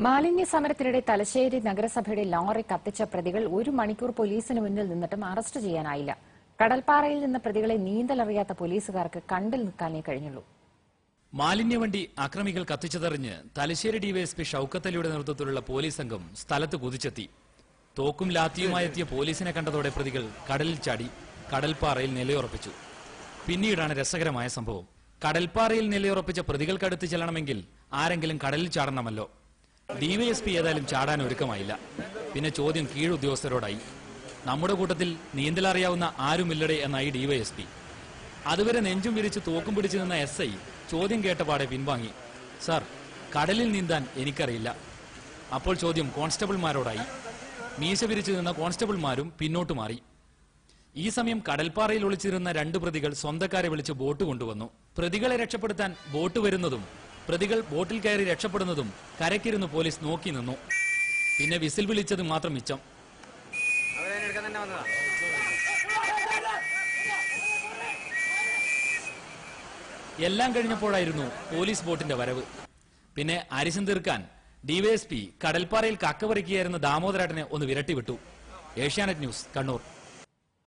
മാലിന്യ സമരത്തിനിടെ തലശ്ശേരി നഗരസഭയുടെ ലോറി കത്തിച്ച പ്രതികൾ 1 മണിക്കൂർ പോലീസിന് മുന്നിൽ നിന്നിട്ടും അറസ്റ്റ് ചെയ്യാനായില്ല. കടൽപ്പാറയിൽ നിന്ന് പ്രതികളെ നീന്തലറിയാത്ത പോലീസുകാർക്ക് കണ്ടിൽ നിൽക്കാനേ കഴിഞ്ഞുള്ളൂ. മാലിന്യവണ്ടി അക്രമികൾ കത്തിച്ചതറിഞ്ഞ് തലശ്ശേരി ഡിവൈഎസ്പി ഷൌക്കത്ത് അലിയുടെ നേതൃത്വത്തിലുള്ള പോലീസ് സംഘം സ്ഥലത്ത് കുതിച്ചെത്തി. തോക്കും ലാത്തിയുമായെത്തിയ പോലീസിനെ കണ്ടതോടെ പ്രതികൾ കടലിൽ ചാടി കടൽപ്പാറയിൽ നിലയുറപ്പിച്ചു. പിന്നീടാണ് രസകരമായ സംഭവം. കടൽപ്പാറയിൽ നിലയുറപ്പിച്ച പ്രതികൾക്കടുത്ത് ചെല്ലണമെങ്കിൽ ആരെങ്കിലും കടലിൽ ചാടണമല്ലോ. ഡിവൈഎസ്പി ഏതായാലും ചാടാൻ ഒരുക്കമായില്ല. പിന്നെ ചോദ്യം കീഴുദ്യോഗസ്ഥരോടായി. നമ്മുടെ കൂട്ടത്തിൽ നീന്തലറിയാവുന്ന ആരുമില്ലടേ എന്നായി ഡിവൈഎസ്പി. അതുവരെ നെഞ്ചും വിരിച്ച് തോക്കും പിടിച്ചു നിന്ന SI ചോദ്യം കേട്ടപാടെ പിൻവാങ്ങി. സാർ, കടലിൽ നീന്താൻ എനിക്കറിയില്ല. അപ്പോൾ ചോദ്യം കോൺസ്റ്റബിൾമാരോടായി. മീശ വിരിച്ചു നിന്ന കോൺസ്റ്റബിൾമാരും പിന്നോട്ട് മാറി. ഈ സമയം കടൽപ്പാറയിൽ ഒളിച്ചിരുന്ന 2 പ്രതികൾ സ്വന്തക്കാരെ വിളിച്ച് ബോട്ട് കൊണ്ടുവന്നു. പ്രതികളെ രക്ഷപ്പെടുത്താൻ ബോട്ട് വരുന്നതും പ്രതികൾ ബോട്ടിൽ കയറി രക്ഷപ്പെടുന്നതും കരക്കിരുന്ന് പോലീസ് നോക്കി നിന്നു. പിന്നെ വിസിൽ വിളിച്ചത് മാത്രം മിച്ചം. എല്ലാം കഴിഞ്ഞപ്പോഴായിരുന്നു പോലീസ് ബോട്ടിന്റെ വരവ്. പിന്നെ അരിശം തീർക്കാൻ ഡിവൈഎസ്പി കടൽപ്പാറയിൽ കക്കപറിക്കുകയായിരുന്ന ദാമോദരേട്ടനെ ഒന്ന് വിരട്ടിവിട്ടു. ഏഷ്യാനെറ്റ് ന്യൂസ്, കണ്ണൂർ.